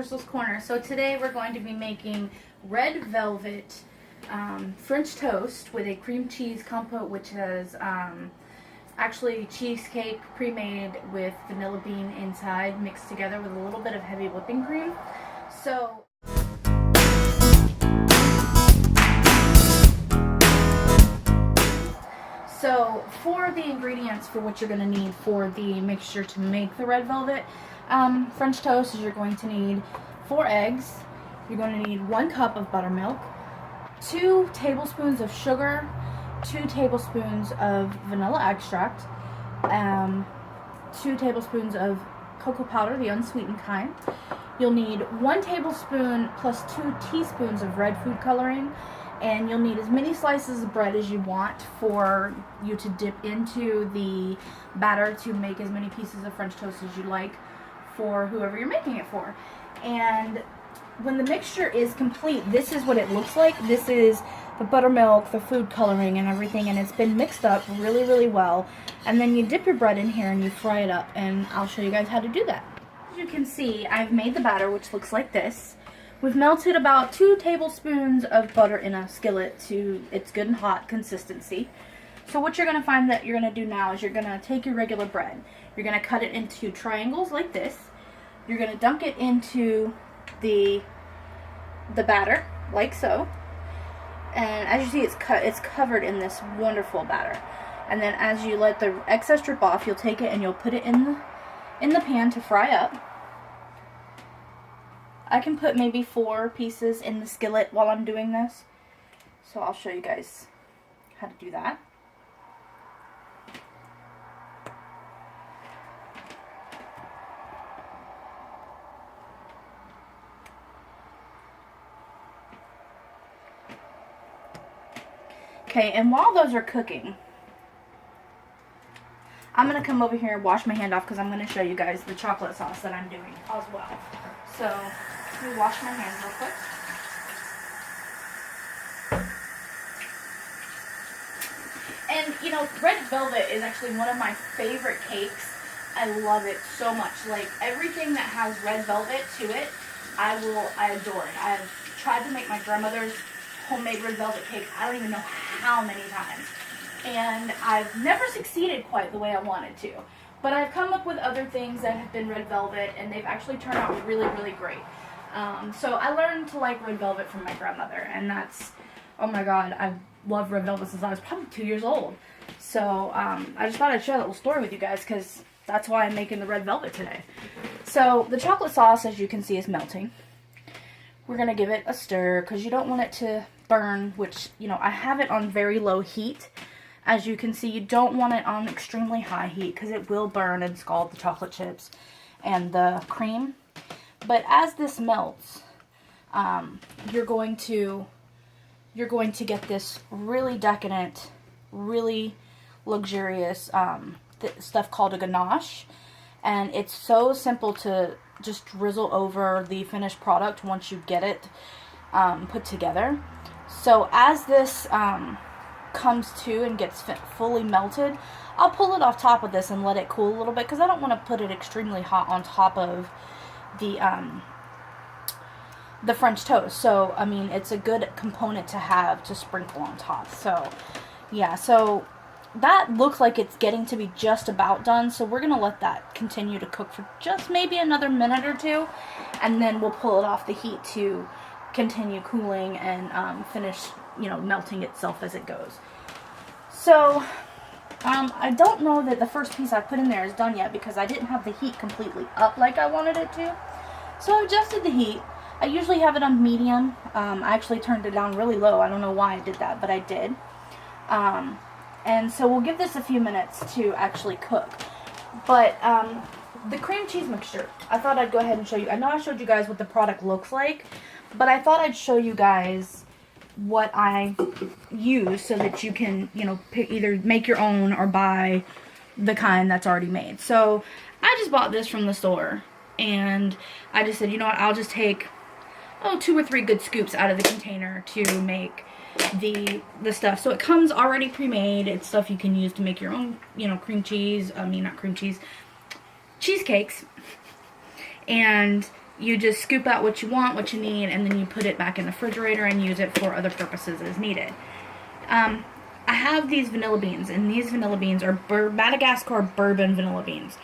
Crystal's Corner. So today we're going to be making red velvet French toast with a cream cheese compote, which has actually cheesecake pre-made with vanilla bean inside, mixed together with a little bit of heavy whipping cream. So for the ingredients for what you're going to need for the mixture to make the red velvet French toast is you're going to need 4 eggs, you're going to need 1 cup of buttermilk, 2 tablespoons of sugar, 2 tablespoons of vanilla extract, 2 tablespoons of cocoa powder, the unsweetened kind. You'll need 1 tablespoon plus 2 teaspoons of red food coloring, and you'll need as many slices of bread as you want for you to dip into the batter to make as many pieces of French toast as you like for whoever you're making it for. And when the mixture is complete, this is what it looks like. This is the buttermilk, the food coloring, and everything, and it's been mixed up really, really well. And then you dip your bread in here and you fry it up, and I'll show you guys how to do that. As you can see, I've made the batter, which looks like this. We've melted about 2 tablespoons of butter in a skillet to its good and hot consistency. So what you're going to find that you're going to do now is you're going to take your regular bread. You're going to cut it into triangles like this. You're going to dunk it into the batter like so. And as you see, it's covered in this wonderful batter. And then as you let the excess drip off, you'll take it and you'll put it in the pan to fry up. I can put maybe 4 pieces in the skillet while I'm doing this. So I'll show you guys how to do that. Okay, and while those are cooking, I'm going to come over here and wash my hand off because I'm going to show you guys the chocolate sauce that I'm doing as well. So, let me wash my hands real quick. And, you know, red velvet is actually one of my favorite cakes. I love it so much. Like, everything that has red velvet to it, I adore it. I've tried to make my grandmother's homemade red velvet cake, I don't even know how many times. And I've never succeeded quite the way I wanted to. But I've come up with other things that have been red velvet, and they've actually turned out really, really great. So I learned to like red velvet from my grandmother, and that's, oh my god, I've loved red velvet since I was probably 2 years old. So I just thought I'd share that little story with you guys, because that's why I'm making the red velvet today. So the chocolate sauce, as you can see, is melting. We're going to give it a stir, because you don't want it to burn, which, you know, I have it on very low heat. As you can see, you don't want it on extremely high heat because it will burn and scald the chocolate chips and the cream. But as this melts, you're going to get this really decadent, really luxurious stuff called a ganache. And it's so simple to just drizzle over the finished product once you get it put together. So as this comes to and gets fully melted, I'll pull it off top of this and let it cool a little bit because I don't want to put it extremely hot on top of the French toast. So I mean, it's a good component to have to sprinkle on top. So yeah, so that looks like it's getting to be just about done, so we're gonna let that continue to cook for just maybe another minute or 2, and then we'll pull it off the heat to continue cooling and finish, you know, melting itself as it goes. So I don't know that the first piece I put in there is done yet because I didn't have the heat completely up like I wanted it to. So I adjusted the heat. I usually have it on medium. I actually turned it down really low. I don't know why I did that, but I did. And so we'll give this a few minutes to actually cook. But the cream cheese mixture, I thought I'd go ahead and show you. I know I showed you guys what the product looks like, but I thought I'd show you guys what I use so that you can, you know, either make your own or buy the kind that's already made. So I just bought this from the store, and I just said, you know what, I'll just take 2 or 3 good scoops out of the container to make the stuff. So it comes already pre-made. It's stuff you can use to make your own, you know, cream cheese, not cream cheese, cheesecakes. And you just scoop out what you want, what you need, and then you put it back in the refrigerator and use it for other purposes as needed. I have these vanilla beans, and these vanilla beans are Madagascar bourbon vanilla beans.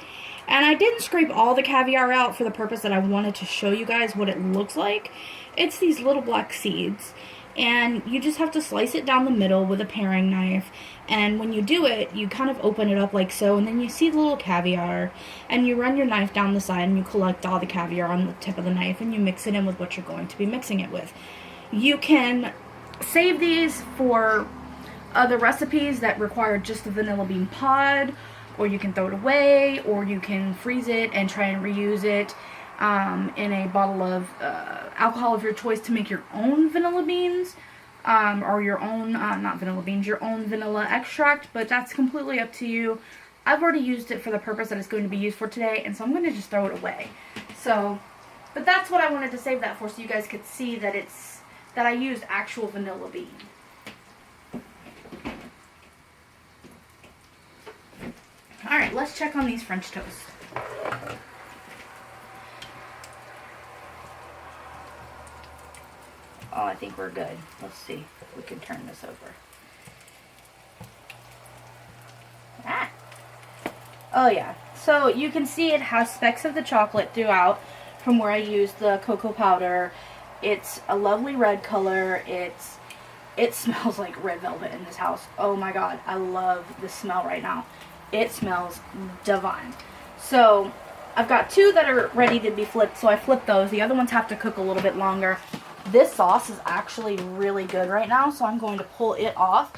And I didn't scrape all the caviar out for the purpose that I wanted to show you guys what it looks like. It's these little black seeds, and you just have to slice it down the middle with a paring knife. And when you do it, you kind of open it up like so, and then you see the little caviar, and you run your knife down the side, and you collect all the caviar on the tip of the knife, and you mix it in with what you're going to be mixing it with. You can save these for other recipes that require just the vanilla bean pod, or you can throw it away, or you can freeze it and try and reuse it in a bottle of alcohol of your choice to make your own vanilla beans, or your own, not vanilla beans, your own vanilla extract, but that's completely up to you. I've already used it for the purpose that it's going to be used for today, and so I'm going to just throw it away. So, but that's what I wanted to save that for, so you guys could see that that I used actual vanilla bean. Alright, let's check on these French toast. Oh, I think we're good. Let's see if we can turn this over. Ah. Oh yeah, so you can see it has specks of the chocolate throughout from where I used the cocoa powder. It's a lovely red color. It smells like red velvet in this house. Oh my god, I love the smell right now. It smells divine. So I've got two that are ready to be flipped, so I flipped those. The other ones have to cook a little bit longer. This sauce is actually really good right now, so I'm going to pull it off,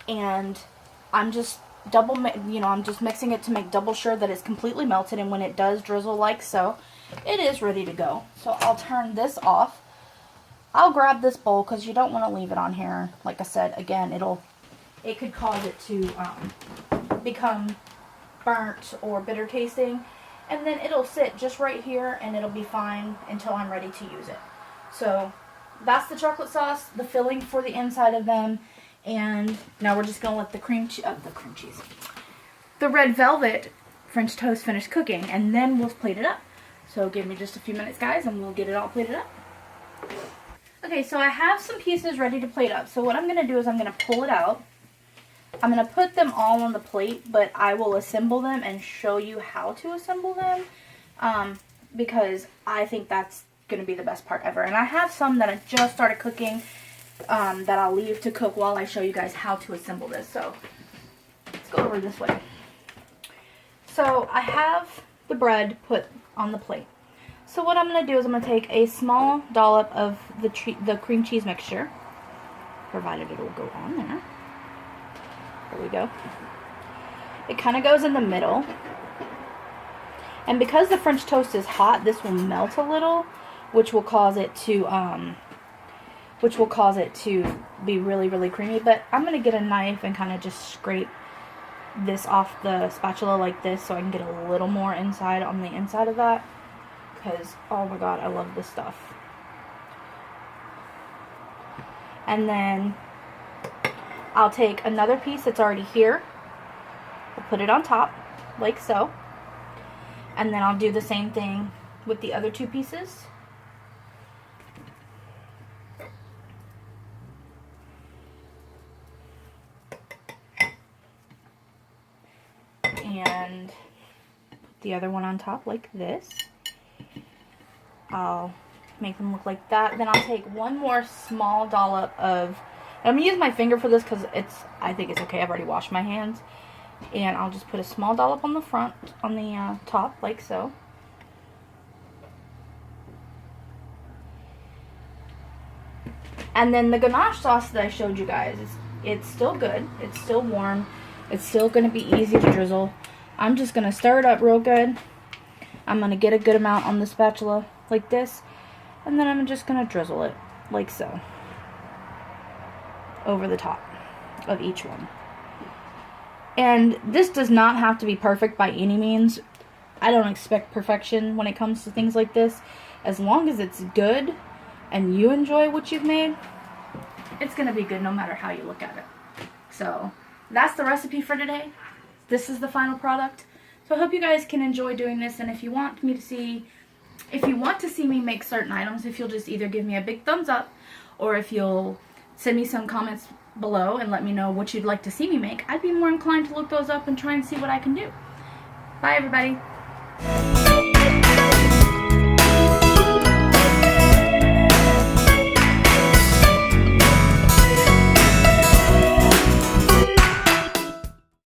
and I'm just I'm just mixing it to make double sure that it's completely melted, and when it does drizzle like so, it is ready to go. So I'll turn this off. I'll grab this bowl because you don't want to leave it on here. Like I said, again, it could cause it to become burnt or bitter tasting, and then it'll sit just right here and it'll be fine until I'm ready to use it. So that's the chocolate sauce, the filling for the inside of them, and now we're just gonna let the red velvet French toast finish cooking, and then we'll plate it up. So give me just a few minutes, guys, and we'll get it all plated up. Okay, so I have some pieces ready to plate up. So what I'm gonna do is I'm gonna pull it out. I'm going to put them all on the plate, but I will assemble them and show you how to assemble them, because I think that's going to be the best part ever. And I have some that I just started cooking that I'll leave to cook while I show you guys how to assemble this. So let's go over this way. So I have the bread put on the plate. So what I'm going to do is I'm going to take a small dollop of the cream cheese mixture, provided it will go on there. There we go. It kind of goes in the middle. And because the French toast is hot, this will melt a little, which will cause it to be really, really creamy. But I'm going to get a knife and kind of just scrape this off the spatula like this so I can get a little more inside on the inside of that. Because, oh my god, I love this stuff. And then I'll take another piece that's already here. I'll put it on top, like so. And then I'll do the same thing with the other two pieces. And put the other one on top like this. I'll make them look like that. Then I'll take one more small dollop of, I'm going to use my finger for this because I think it's okay. I've already washed my hands. And I'll just put a small dollop on the front, on the top, like so. And then the ganache sauce that I showed you guys, it's still good. It's still warm. It's still going to be easy to drizzle. I'm just going to stir it up real good. I'm going to get a good amount on the spatula, like this. And then I'm just going to drizzle it, like so, over the top of each one. And this does not have to be perfect by any means. I don't expect perfection when it comes to things like this. As long as it's good and you enjoy what you've made, it's going to be good no matter how you look at it. So that's the recipe for today. This is the final product. So I hope you guys can enjoy doing this, and if you want me to see if you want to see me make certain items, if you'll just either give me a big thumbs up, or if you'll send me some comments below and let me know what you'd like to see me make, I'd be more inclined to look those up and try and see what I can do. Bye, everybody.